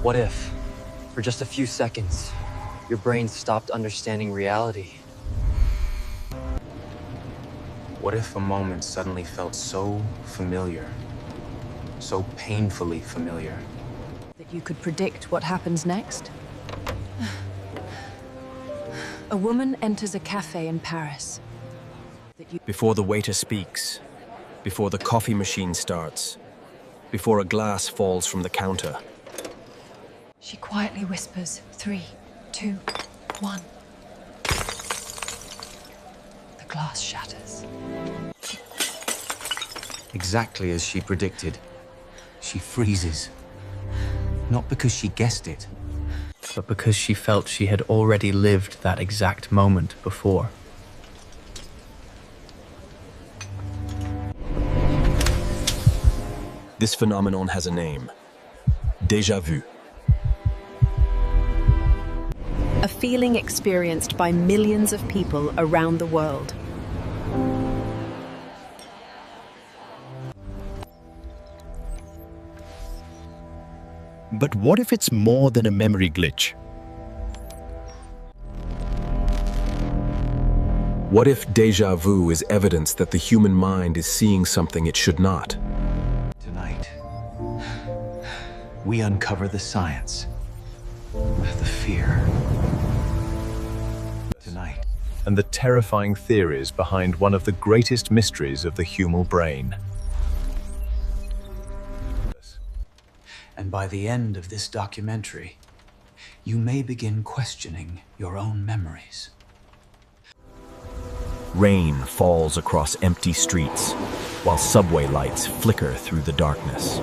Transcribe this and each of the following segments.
What if, for just a few seconds, your brain stopped understanding reality? What if a moment suddenly felt so familiar, so painfully familiar? That you could predict what happens next? A woman enters a cafe in Paris. Before the waiter speaks, before the coffee machine starts, before a glass falls from the counter. She quietly whispers, 3, 2, 1. The glass shatters. Exactly as she predicted. She freezes. Not because she guessed it, but because she felt she had already lived that exact moment before. This phenomenon has a name: Déjà Vu. A feeling experienced by millions of people around the world. But what if it's more than a memory glitch? What if déjà vu is evidence that the human mind is seeing something it should not? Tonight, we uncover the science, the fear. Tonight. And the terrifying theories behind one of the greatest mysteries of the human brain. And by the end of this documentary, you may begin questioning your own memories. Rain falls across empty streets, while subway lights flicker through the darkness.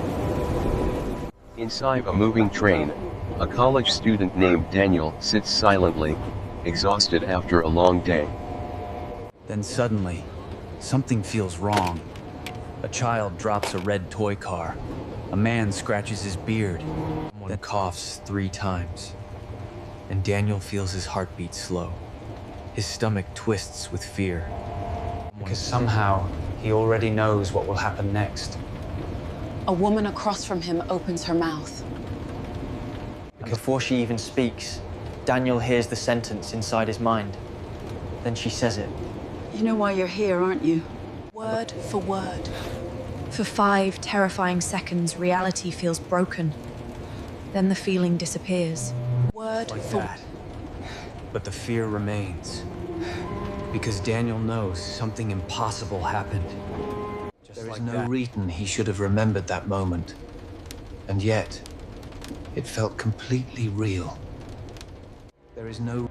Inside a moving train, a college student named Daniel sits silently, exhausted after a long day. Then suddenly, something feels wrong. A child drops a red toy car. A man scratches his beard, then coughs 3 times. And Daniel feels his heartbeat slow. His stomach twists with fear. Because somehow, he already knows what will happen next. A woman across from him opens her mouth. Before she even speaks, Daniel hears the sentence inside his mind. Then she says it. You know why you're here, aren't you? Word for word. For 5 terrifying seconds, reality feels broken. Then the feeling disappears. Word Like for that. But the fear remains. Because Daniel knows something impossible happened. There is no reason he should have remembered that moment. And yet, it felt completely real. There is no...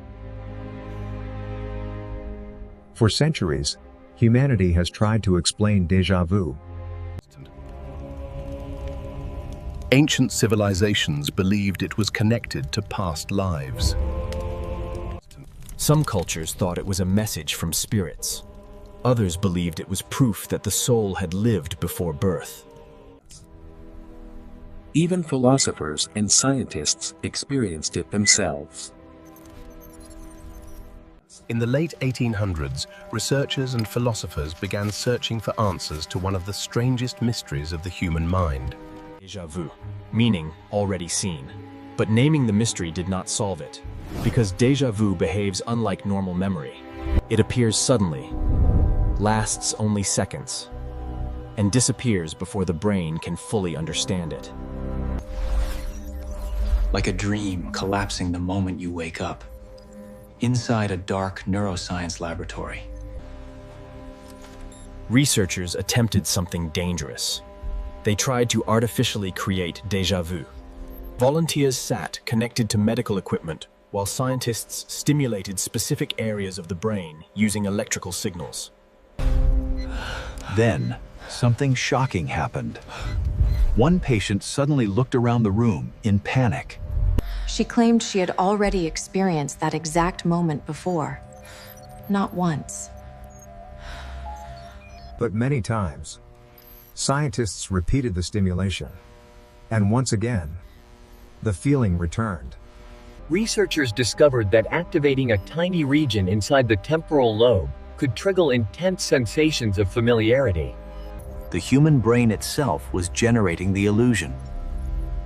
For centuries, humanity has tried to explain déjà vu. Ancient civilizations believed it was connected to past lives. Some cultures thought it was a message from spirits. Others believed it was proof that the soul had lived before birth. Even philosophers and scientists experienced it themselves. In the late 1800s, researchers and philosophers began searching for answers to one of the strangest mysteries of the human mind. Déjà vu, meaning already seen. But naming the mystery did not solve it, because déjà vu behaves unlike normal memory. It appears suddenly, lasts only seconds, and disappears before the brain can fully understand it. Like a dream collapsing the moment you wake up. Inside a dark neuroscience laboratory. Researchers attempted something dangerous. They tried to artificially create déjà vu. Volunteers sat connected to medical equipment, while scientists stimulated specific areas of the brain using electrical signals. Then, something shocking happened. One patient suddenly looked around the room in panic. She claimed she had already experienced that exact moment before. Not once, but many times. Scientists repeated the stimulation. And once again, the feeling returned. Researchers discovered that activating a tiny region inside the temporal lobe could trigger intense sensations of familiarity. The human brain itself was generating the illusion.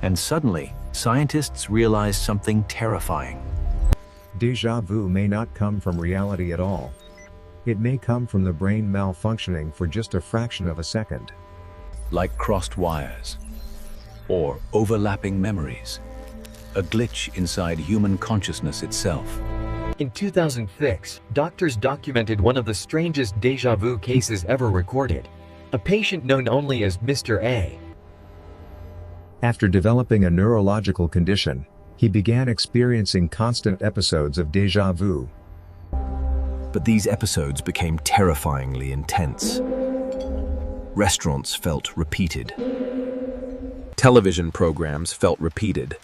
And suddenly, scientists realized something terrifying. Déjà vu may not come from reality at all. It may come from the brain malfunctioning for just a fraction of a second. Like crossed wires, or overlapping memories, a glitch inside human consciousness itself. In 2006, doctors documented one of the strangest déjà vu cases ever recorded. A patient known only as Mr. A. After developing a neurological condition, he began experiencing constant episodes of déjà vu. But these episodes became terrifyingly intense. Restaurants felt repeated. Television programs felt repeated.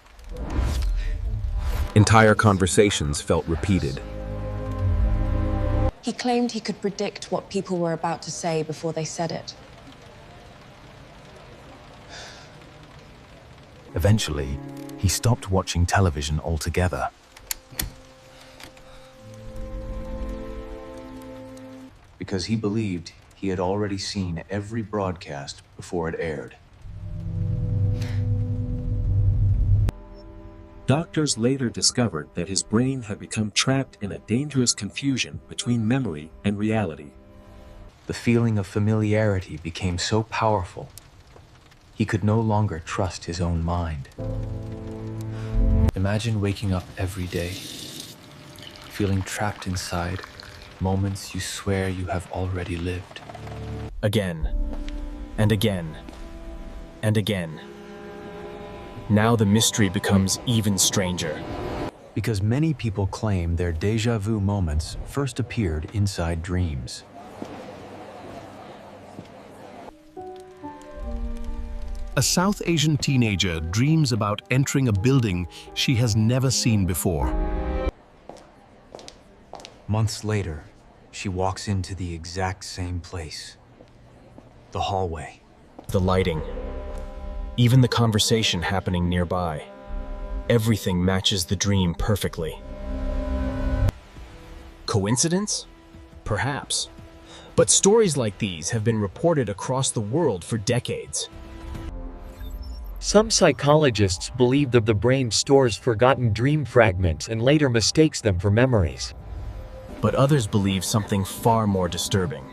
Entire conversations felt repeated. He claimed he could predict what people were about to say before they said it. Eventually, he stopped watching television altogether. Because he believed he had already seen every broadcast before it aired. Doctors later discovered that his brain had become trapped in a dangerous confusion between memory and reality. The feeling of familiarity became so powerful, he could no longer trust his own mind. Imagine waking up every day, feeling trapped inside moments you swear you have already lived. Again, and again, and again. Now the mystery becomes even stranger. Because many people claim their déjà vu moments first appeared inside dreams. A South Asian teenager dreams about entering a building she has never seen before. Months later, she walks into the exact same place. The hallway. The lighting. Even the conversation happening nearby. Everything matches the dream perfectly. Coincidence? Perhaps. But stories like these have been reported across the world for decades. Some psychologists believe that the brain stores forgotten dream fragments and later mistakes them for memories. But others believe something far more disturbing.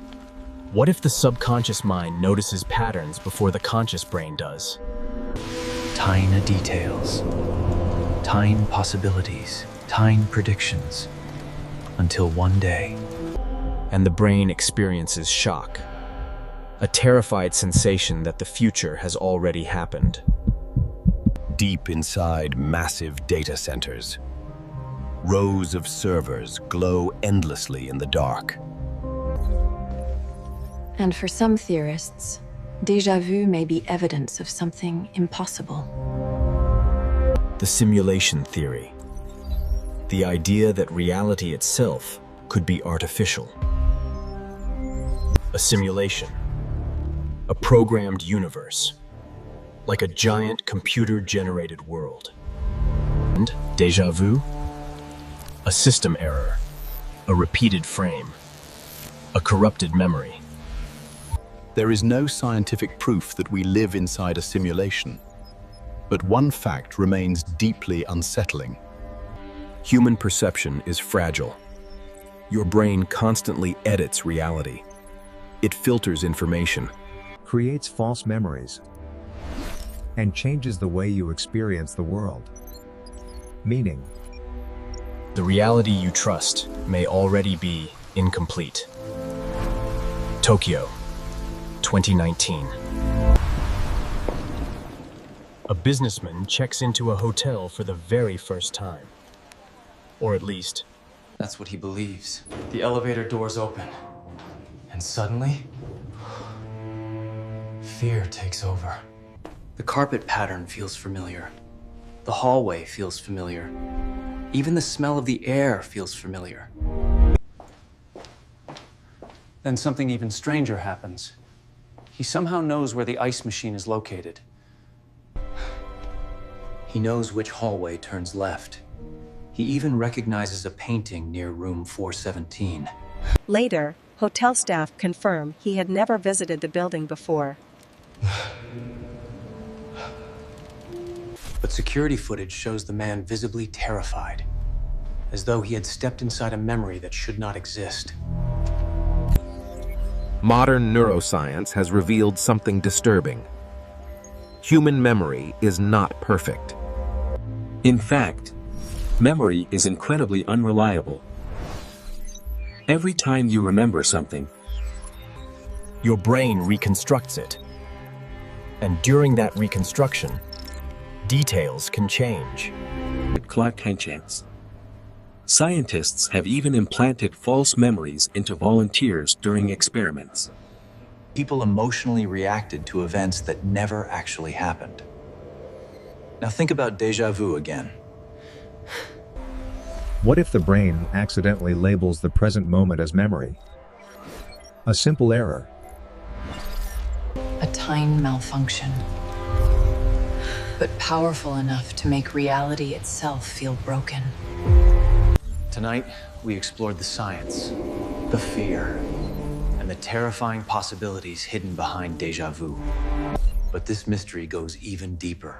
What if the subconscious mind notices patterns before the conscious brain does? Tiny details, tiny possibilities, tiny predictions, until one day. And the brain experiences shock. A terrified sensation that the future has already happened. Deep inside massive data centers, rows of servers glow endlessly in the dark. And for some theorists, déjà vu may be evidence of something impossible. The simulation theory. The idea that reality itself could be artificial. A simulation. A programmed universe. Like a giant computer-generated world. And déjà vu? A system error. A repeated frame. A corrupted memory. There is no scientific proof that we live inside a simulation. But one fact remains deeply unsettling. Human perception is fragile. Your brain constantly edits reality. It filters information. Creates false memories. And changes the way you experience the world. Meaning, the reality you trust may already be incomplete. Tokyo, 2019. A businessman checks into a hotel for the very first time. Or at least, that's what he believes. The elevator doors open, and suddenly, fear takes over. The carpet pattern feels familiar. The hallway feels familiar. Even the smell of the air feels familiar. Then something even stranger happens. He somehow knows where the ice machine is located. He knows which hallway turns left. He even recognizes a painting near room 417. Later, hotel staff confirm he had never visited the building before. But security footage shows the man visibly terrified, as though he had stepped inside a memory that should not exist. Modern neuroscience has revealed something disturbing. Human memory is not perfect. In fact, memory is incredibly unreliable. Every time you remember something, your brain reconstructs it. And during that reconstruction, details can change. Clock chance. Scientists have even implanted false memories into volunteers during experiments. People emotionally reacted to events that never actually happened. Now think about déjà vu again. What if the brain accidentally labels the present moment as memory? A simple error. A tiny malfunction, but powerful enough to make reality itself feel broken. Tonight, we explored the science, the fear, and the terrifying possibilities hidden behind déjà vu. But this mystery goes even deeper.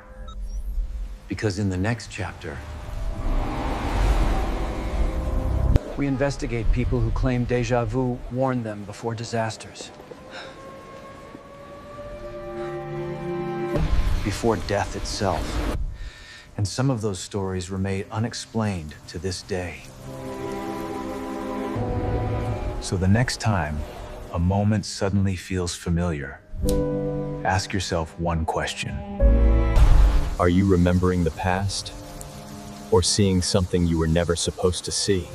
Because in the next chapter, we investigate people who claim déjà vu warned them before disasters. Before death itself. And some of those stories remain unexplained to this day. So the next time a moment suddenly feels familiar, ask yourself one question. Are you remembering the past? Or seeing something you were never supposed to see?